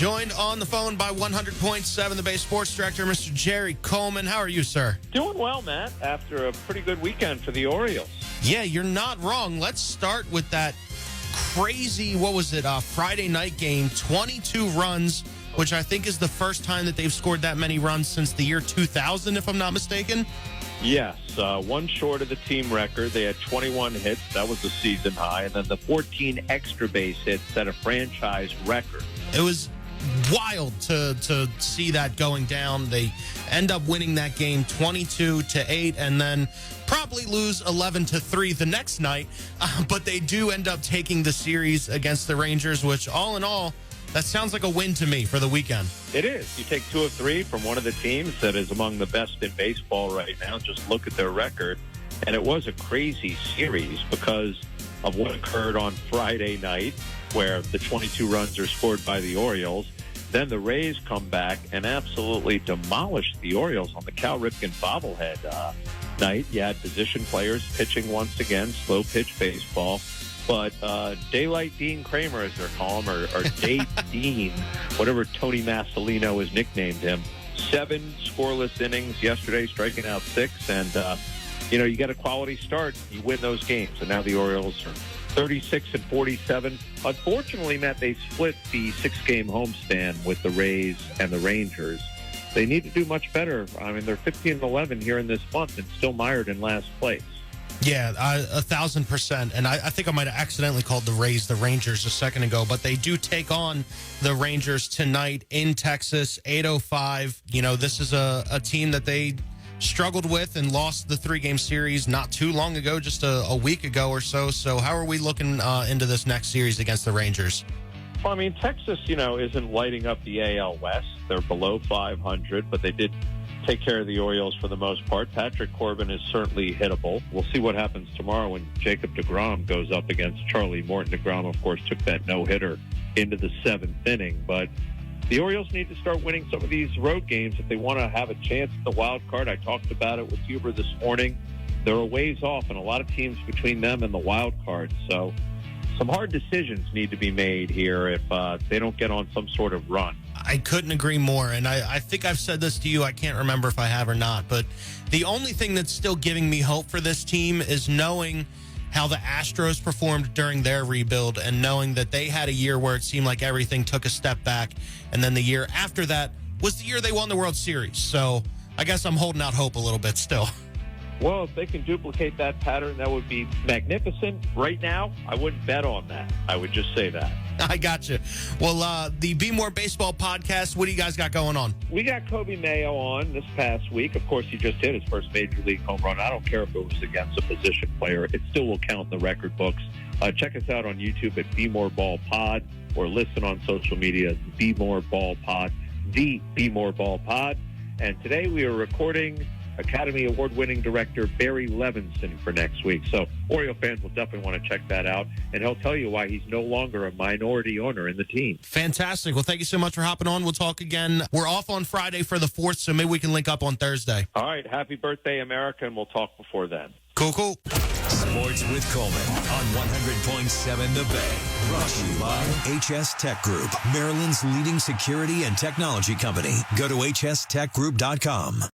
Joined on the phone by 100.7, the Bay Sports Director, Mr. Jerry Coleman. How are you, sir? Doing well, Matt, after a pretty good weekend for the Orioles. Yeah, you're not wrong. Let's start with that crazy, Friday night game, 22 runs, which I think is the first time that they've scored that many runs since the year 2000, if I'm not mistaken. Yes, one short of the team record. They had 21 hits. That was the season high. And then the 14 extra base hits set a franchise record. It was wild to see that going down. They end up winning that game 22-8 and then probably lose 11-3 the next night. But they do end up taking the series against the Rangers, which all in all, that sounds like a win to me for the weekend. It is. You take 2 of 3 from one of the teams that is among the best in baseball right now. Just look at their record. And it was a crazy series because of what occurred on Friday night, where the 22 runs are scored by the Orioles. Then the Rays come back and absolutely demolish the Orioles on the Cal Ripken bobblehead night. You had position players pitching once again, slow pitch baseball. But Daylight Dean Kramer, as they're calling him, or Dave Dean, whatever Tony Masolino has nicknamed him, 7 scoreless innings yesterday, striking out 6. And, you get a quality start, you win those games. And now the Orioles are 36-47. Unfortunately, Matt, they split the 6-game homestand with the Rays and the Rangers. They need to do much better. I mean, they're 15-11 here in this month and still mired in last place. Yeah, 1,000%. And I think I might have accidentally called the Rays the Rangers a second ago, but they do take on the Rangers tonight in Texas, 8:05. This is a team that they struggled with and lost the 3-game series not too long ago, just a week ago or so. So how are we looking into this next series against the Rangers? Well, I mean, Texas, isn't lighting up the AL West. They're below 500, but they did take care of the Orioles for the most part. Patrick Corbin is certainly hittable. We'll see what happens tomorrow when Jacob deGrom goes up against Charlie Morton. deGrom, of course, took that no-hitter into the 7th inning, but the Orioles need to start winning some of these road games if they want to have a chance at the wild card. I talked about it with Huber this morning. They're a ways off, and a lot of teams between them and the wild card. So some hard decisions need to be made here if they don't get on some sort of run. I couldn't agree more, and I think I've said this to you. I can't remember if I have or not, but the only thing that's still giving me hope for this team is knowing how the Astros performed during their rebuild and knowing that they had a year where it seemed like everything took a step back, and then the year after that was the year they won the World Series. So I guess I'm holding out hope a little bit still. Well, if they can duplicate that pattern, that would be magnificent. Right now, I wouldn't bet on that. I would just say that. I got you. Well, the Be More Baseball podcast, what do you guys got going on? We got Kobe Mayo on this past week. Of course, he just hit his first Major League home run. I don't care if it was against a position player. It still will count in the record books. Check us out on YouTube at Be More Ball Pod, or listen on social media, Be More Ball Pod, the Be More Ball Pod. And today we are recording Academy Award-winning director Barry Levinson for next week. So Oriole fans will definitely want to check that out, and he'll tell you why he's no longer a minority owner in the team. Fantastic. Well, thank you so much for hopping on. We'll talk again. We're off on Friday for the 4th, so maybe we can link up on Thursday. All right. Happy birthday, America, and we'll talk before then. Cool. Sports with Coleman on 100.7 The Bay. Brought to you by HS Tech Group, Maryland's leading security and technology company. Go to hstechgroup.com.